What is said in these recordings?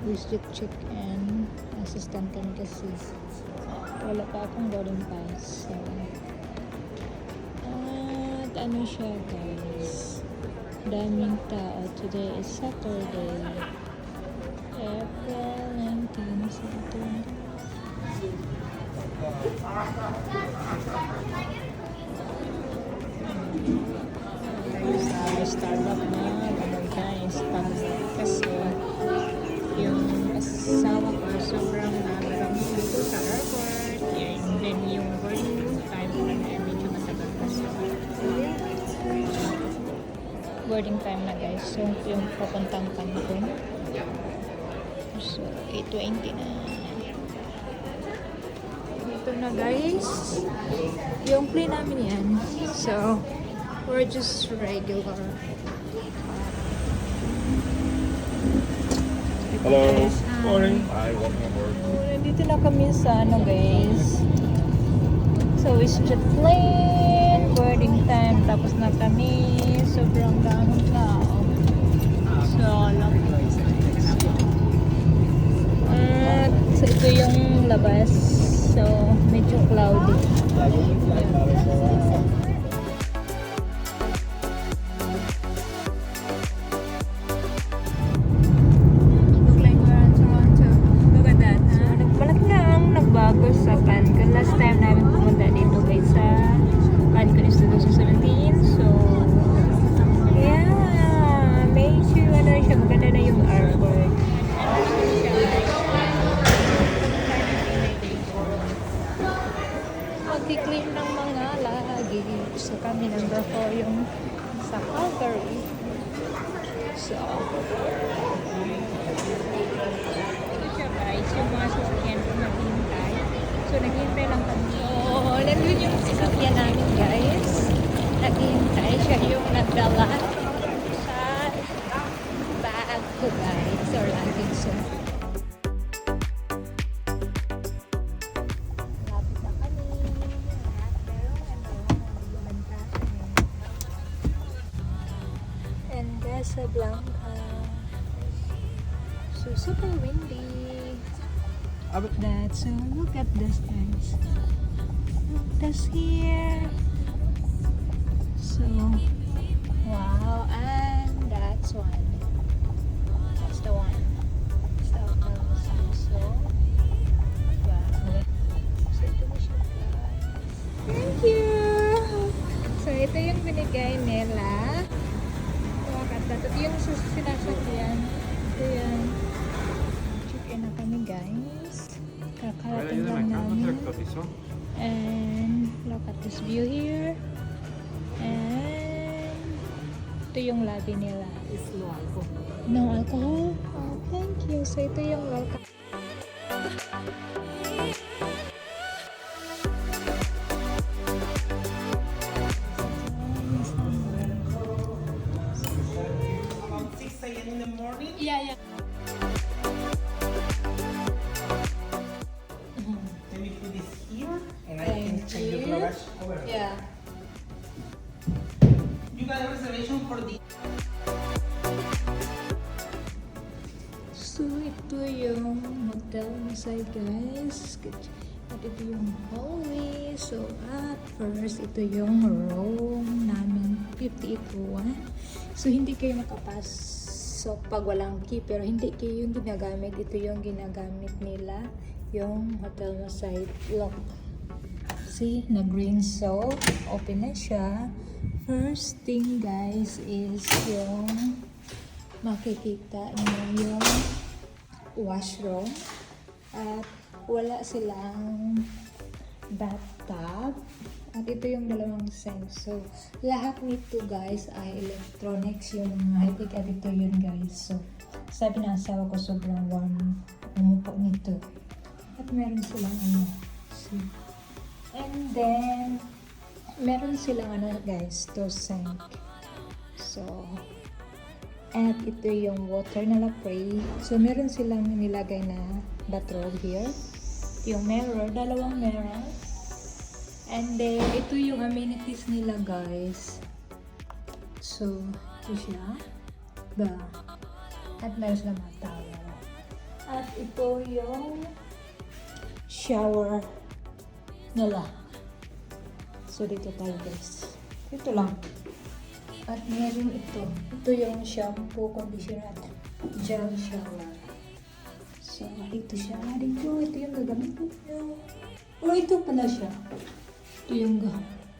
district check-in assistant kami kasi wala pa akong boarding pass. So, at ano siya guys, daming tao. Today is Saturday, April 19, Saturday. Starbucks na ganun guys, kasi yung asawa ko sobrang nalang dito sa airport, and then yung boarding time ay medyo matagal kasi boarding time na guys. So yung papuntang Cancun, so 8:20 na ito na guys yung plane namin yan. So we're just regular. Hello. Guys, Morning. Hi, welcome aboard. Nandito na kami sa ano guys. So it's just plane, boarding time, tapos na kami. Sobrang daming tao. So so ito yung labas. So medyo cloudy. Bago sa Cancun. Last time namin pumunta dito guys sa Cancun is 2017. So, yeah. Medyo ano siya. Maganda na yung airport. Magki-clean ng mga lagi. So, kami number 4 yung sa Calgary. So, ito siya guys. Yung mga sasakyan ko naghihintay. So, naghihintay lang kami. So, nandun yung sasakyan namin guys. Naghihintay siya yung nagdala sa bag ko guys. Or luggage. So, lapit na kami. And Casablanca. So, super windy. So look at this guys. Look this here. So wow, and that's one. That's the one. So yeah. So ito na siya guys. Thank you. So ito yung binigay nila. Ito yung sinasakyan. Ito yan. Check-in na kami guys. Kakarating lang namin. And look at this view here. And ito yung lobby nila. Is no alcohol. No alcohol? Oh, thank you. So ito yung welcome. Yeah. Can we put this here? And I can check your luggage over. Yeah. You got a reservation for the... So, ito yung hotel masay guys. At ito yung hallway. So, at first, ito yung room namin. 50 ito. So, hindi kayo makapasok pag walang key. Pero hindi kayo yung ginagamit. Ito yung ginagamit nila. Yung hotel masay lock. See, nag-green. So, open na siya. First thing guys is yung makikita niyo yung washroom. At wala silang bathtub. At ito yung dalawang sink. So, lahat nito guys ay electronics. Yung mga high-tech. At ito yun guys. So, sabi ng asawa ko sobrang warm umupo nito. At meron silang ano. See? And then, meron silang ano guys, to sink. So, at ito yung water na lapray. So, meron silang nilagay na bathrobe here. Yung mirror, dalawang mirror. And then, ito yung amenities nila guys. So, ito siya. At meron silang mga towel. ito yung shower nila. So, dito tayo guys. Ito lang. At meron ito. Ito yung shampoo, conditioner, at gel shower. So, ito siya. Dito, ito yung gagamitin nyo. Oh, ito pala siya. Ito yung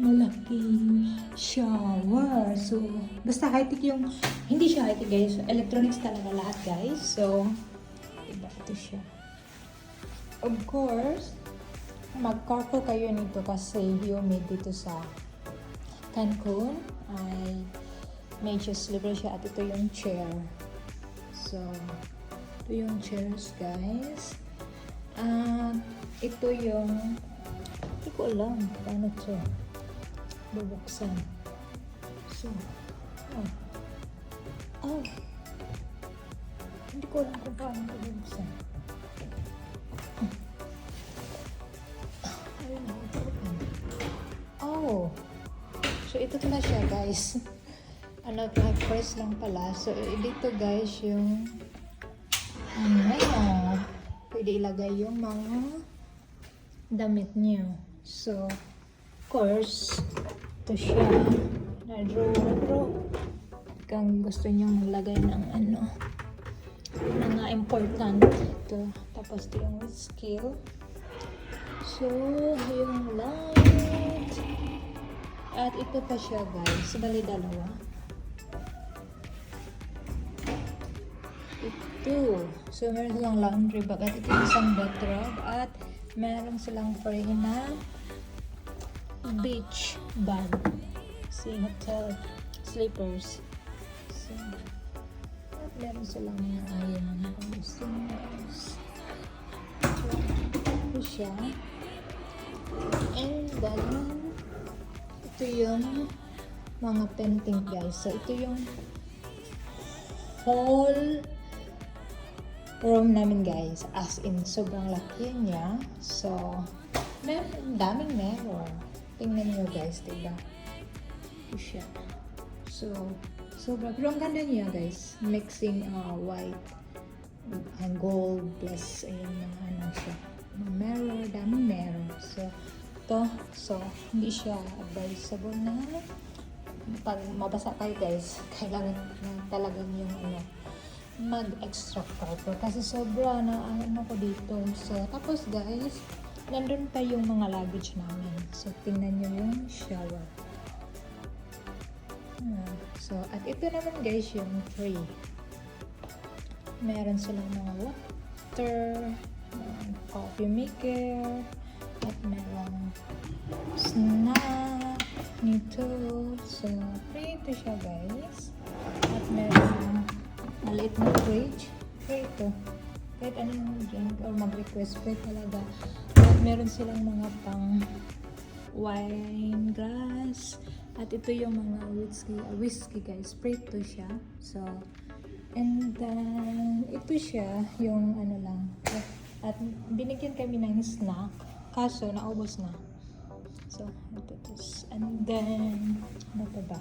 malaking shower. So, basta high-tech yung, hindi siya high-tech guys. Electronics talaga lahat guys. So, diba, ito siya. Of course, mag-carpool kayo nito kasi humid dito sa Cancun. Ay medyo slippery siya at ito yung chair. So, ito yung chairs guys. At ito yung, hindi ko alam paano ito bubuksan. So, hindi ko alam kung paano ito bubuksan. So, ito pala siya guys. Press lang pala. So, dito guys yung pwede ilagay yung mga damit niyo. So, of course, ito siya. Na-draw. Kung gusto niyo maglagay ng mga important. Ito. Tapos ito yung scale. So, yung light. At ito pa siya guys. Bali dalawa. Ito. So, meron silang laundry bag. At ito isang bathrobe. At meron silang free na beach bag. Si hotel slippers. So, at meron silang mga ayan na gusto nyo guys. So, ito siya. And then, ito yung mga painting guys. So, ito yung whole room namin guys. As in, sobrang laki niya. So, daming meron. Tingnan nyo guys, diba? Ito siya. So, pero ang ganda niya guys. Mixing white and gold plus ayun mga siya. Mirror, daming mirror. So, hindi siya advisable na pag mabasa kayo guys, kailangan na talagang yung mag-extra carpet kasi sobra na ko dito. So, tapos guys, nandun pa yung mga luggage namin. So, tingnan nyo yung shower. So, at ito naman guys yung tray. Meron silang mga water, coffee maker, at merong snack nito. So, free ito siya guys. At merong maliit na fridge. Free ito. Kahit anong drink or mag-request free talaga. At meron silang mga pang wine glass. At ito yung mga whiskey guys. Free ito siya. So, and then, ito siya yung lang. At binigyan kami ng snack. Kaso, naubos na. So, ito. And then, ano pa ba?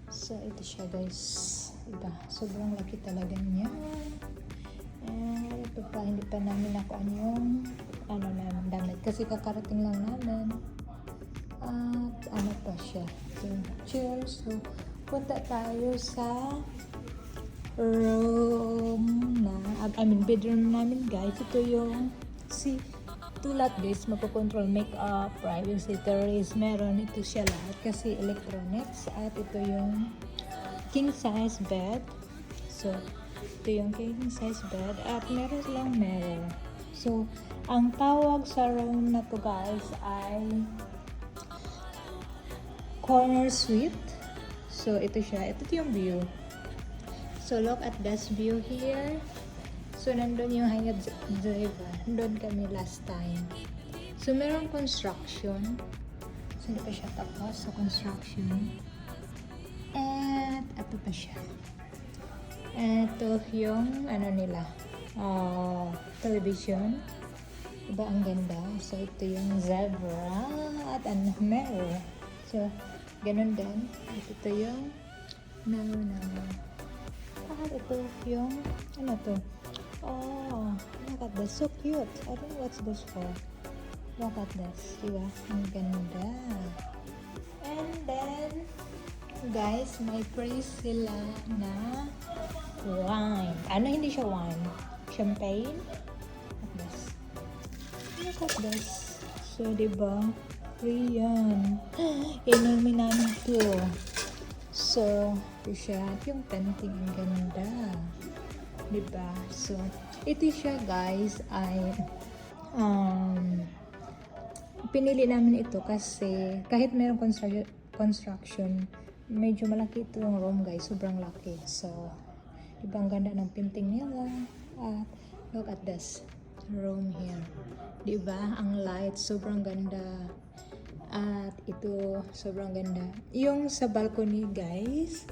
So, ito siya guys. Diba? Sobrang laki talaga niya. And ito pa, hindi pa namin nakuha yung namin damit. Kasi kakarating lang namin. At ano pa siya? Ito yung chair. So, punta tayo sa bedroom namin guys. Ito yung tulad guys, mapokontrol makeup, privacy, terrorist, meron ito siya lahat kasi electronics. At ito yung king size bed. So, ito yung king size bed at meron silang mirror. So, ang tawag sa room na to guys ay corner suite. So, ito siya. Ito yung view. So, look at this view here. So, nandun yung Hyatt Ziva. Doon kami last time. So, merong construction. So, hindi pa siya tapos sa construction. And, ito pa siya. Ito yung, nila, television. Diba, ang ganda. So, ito yung zebra at mirror. So, ganun din. At ito yung mirror namin. At ito yung, Oh, look at this. So cute. I don't know what's this for. Look at this. Diba? Ang ganda. And then, guys, may praise sila na wine. Ano, hindi siya wine? Champagne? Look at this. Look at this. So, diba? Free yan. Inumin namin to. So, ito siya. Yung painting ang ganda. Diba? So, ito siya guys ay pinili namin ito kasi kahit mayroong construction, medyo malaki itong room guys. Sobrang laki. So, diba ang ganda ng painting nila. At look at this room here. Diba? Ang light, sobrang ganda. At ito, sobrang ganda. Yung sa balcony guys,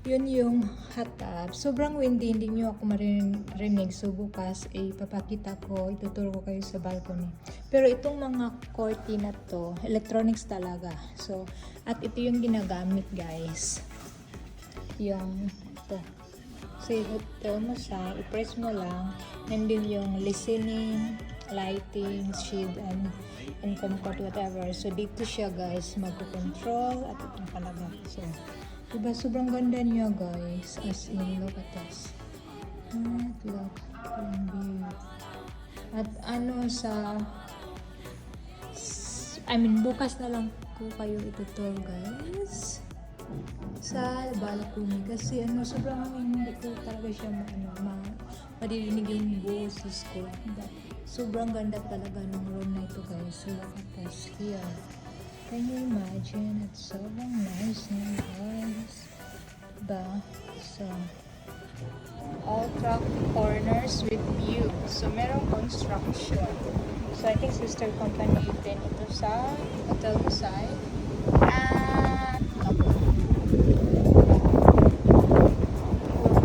yun yung hot tub. Sobrang windy, hindi nyo ako marinig. So bukas, papakita ko, ituturo ko kayo sa balcony. Pero itong mga curtain na to, electronics talaga. So, at ito yung ginagamit guys. Yung ito. So, ito mo siya, i-press mo lang. And then yung listening, lighting, shade, and comfort, whatever. So, dito siya guys, magko-control at ito talaga. So, diba, sobrang ganda niya guys. As in, look at this. At look, yung view. At ano bukas na lang ko kayo ituturo guys. Sa balcony. Kasi sobrang hindi ko talaga siya maririnig yung boses ko. But, sobrang ganda talaga ng room na ito guys. So, look at this here. Can you imagine? It's so nice na guys. Diba? So, all track corners with view. So, merong construction. So, I think sister company din ito sa hotel side. And,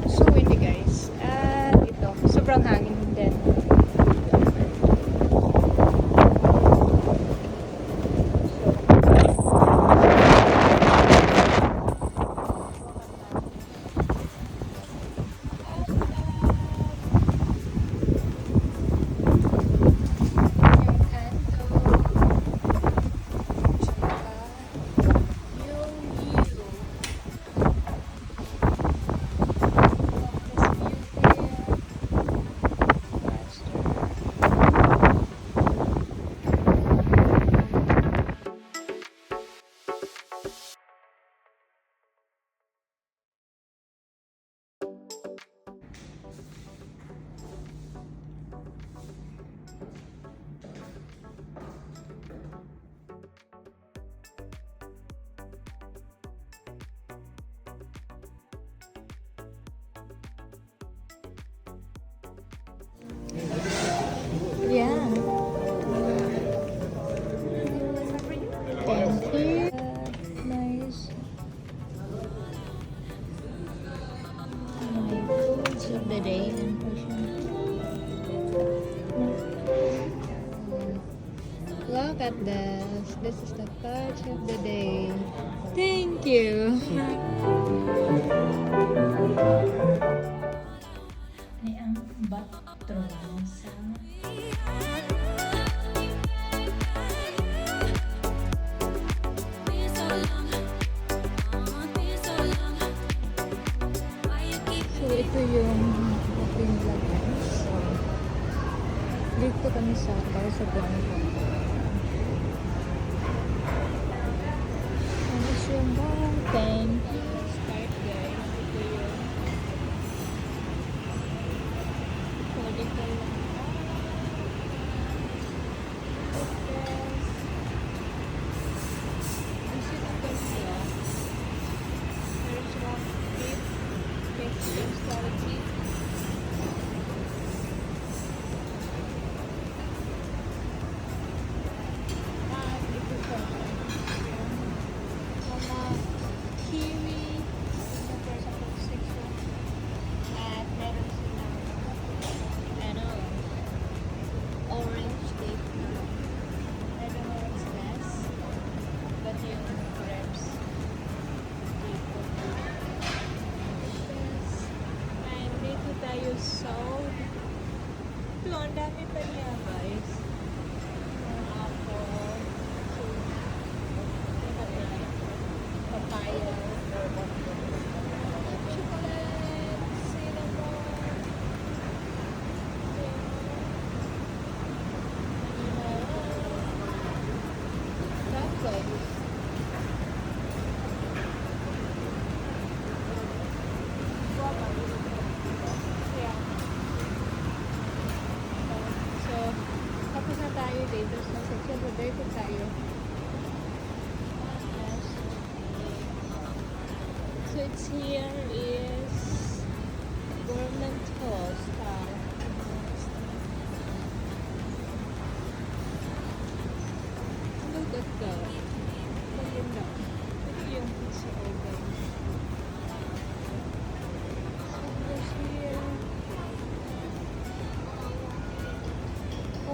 so windy guys. At ito, sobrang hangin din. Yeah. Thank you. Nice. My foods of the day and look at this. This is the catch of the day. Thank you. Ay, ang bathroom sa so ito yung ating lagay. So, dito kami sa Blanco. Ano siya ba? Thank you. Start guys. Ito yung Kim dami pa niya, guys. Yung apple, tuna, papaya, chocolate, cinnamon, chocolate. Yeah. So, tapos na tayo dito sa section. So, dito tayo. So, it's here is government hostel. Look at that. Maganda. Ito yung pizza oven. So, there's here. So,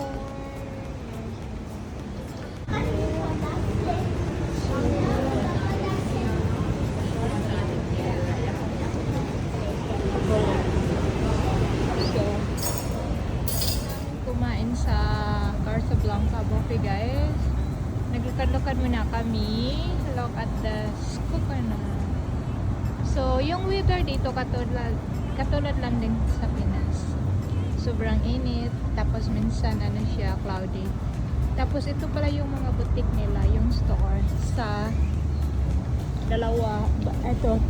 kumain sa Casablanca Buffet, guys. Naglakad-lakad muna kami. Look at the coconut. So, yung weather dito katulad lang din sa Pinas. Sobrang init. Tapos minsan ano siya, cloudy. Tapos ito pala yung mga boutique nila, yung store sa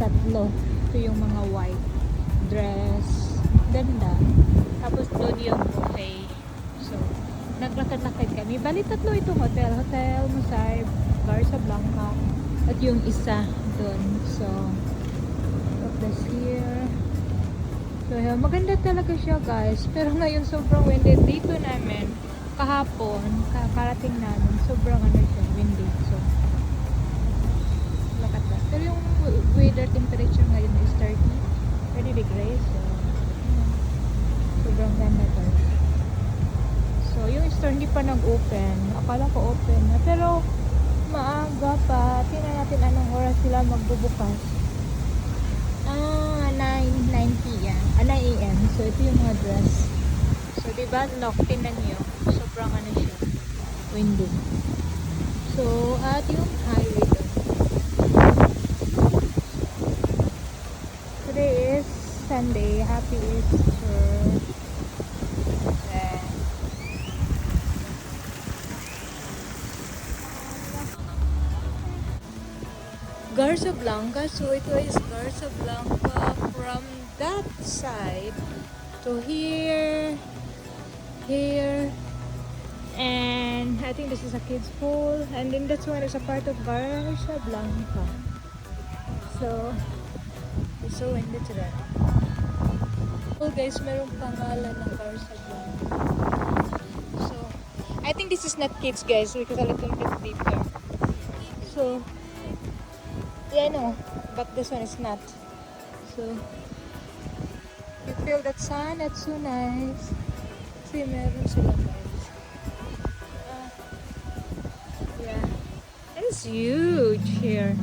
tatlo. Ito yung mga white dress. Ganda. Tapos doon yung buffet. So, naglakad-lakad kami. Bali tatlo itong hotel. Hotel Musay, Casablanca. At yung isa doon. So, look this here. So, maganda talaga siya, guys. Pero ngayon sobrang windy. Dito namin, kahapon, kakarating namin, sobrang ano siya, windy. So, look at that. Pero yung weather temperature ngayon is 30 degrees. So, sobrang ganda to. So, yung store hindi pa nag-open. Akala ko open na. Pero, maaga pa. Tingnan natin anong oras sila magbubukas. 9 p.m. 9 a.m. So, ito yung mga dress. So, diba, lock, tingnan nyo. Sobrang ano siya, windy. So, at yung highway doon. Today is Sunday. Happy Easter. Then, Garza Blanca. So, ito is Garza Blanca from that side to here, and I think this is a kids pool, and then that's one is a part of Garza Blanca. So, it's so windy today. Oh guys, merong pangalan ng Garza Blanca. So, I think this is not kids, guys, because a little bit deeper. So, yeah, I know, but this one is not. So, you feel that sun, that's so nice. See, meron sila, guys. Yeah. And it's huge here.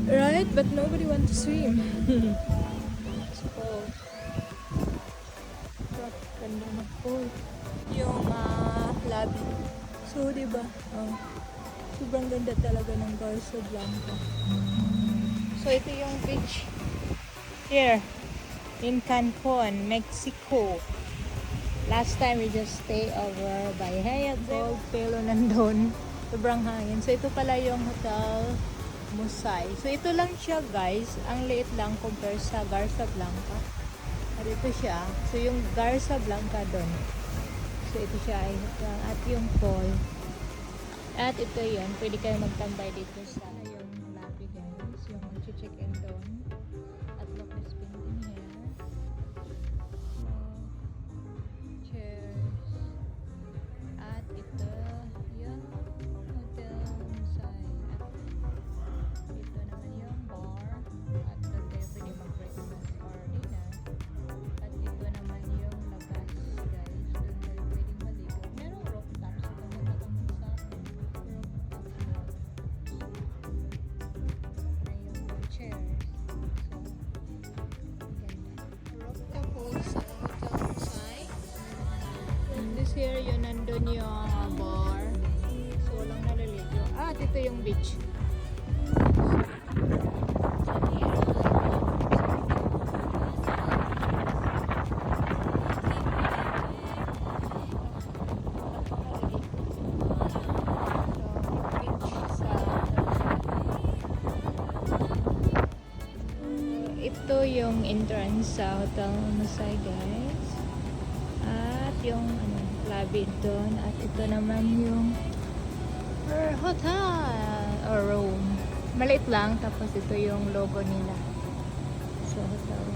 Right? But nobody wants to swim. It's cold. So, ganda na cold. Yung lobby. So, diba? Sobrang ganda talaga ng Garza Blanca. So, ito yung beach here in Cancun, Mexico. Last time we just stay over by Hyatt Gold, pero nandun. Sobrang hangin. So, ito pala yung Hotel Musay. So, ito lang siya, guys. Ang liit lang compare sa Garza Blanca. At ito siya. So, yung Garza Blanca doon. So, ito siya ay hotel. At yung pool. At ito yun. Pwede kayo magtambay dito sa yung lobby, guys. Yung mag-check-in doon. At look, is painting here. So, chairs. At ito yung Hotel Musay. At ito naman yung bar. At doon kayo pwede mag-breakfast or dinner. At ito naman yung labas, guys. Doon kayo pwede maligo. Merong rooftop. So, kung naman sa rooftop. here, yun nandun yung bar. So, walang naliligo. Ah, dito yung beach. Ito yung entrance sa Hotel Musay, guys. At yung lobby doon. At ito naman yung hotel or room. Maliit lang. Tapos ito yung logo nila. So, hotel.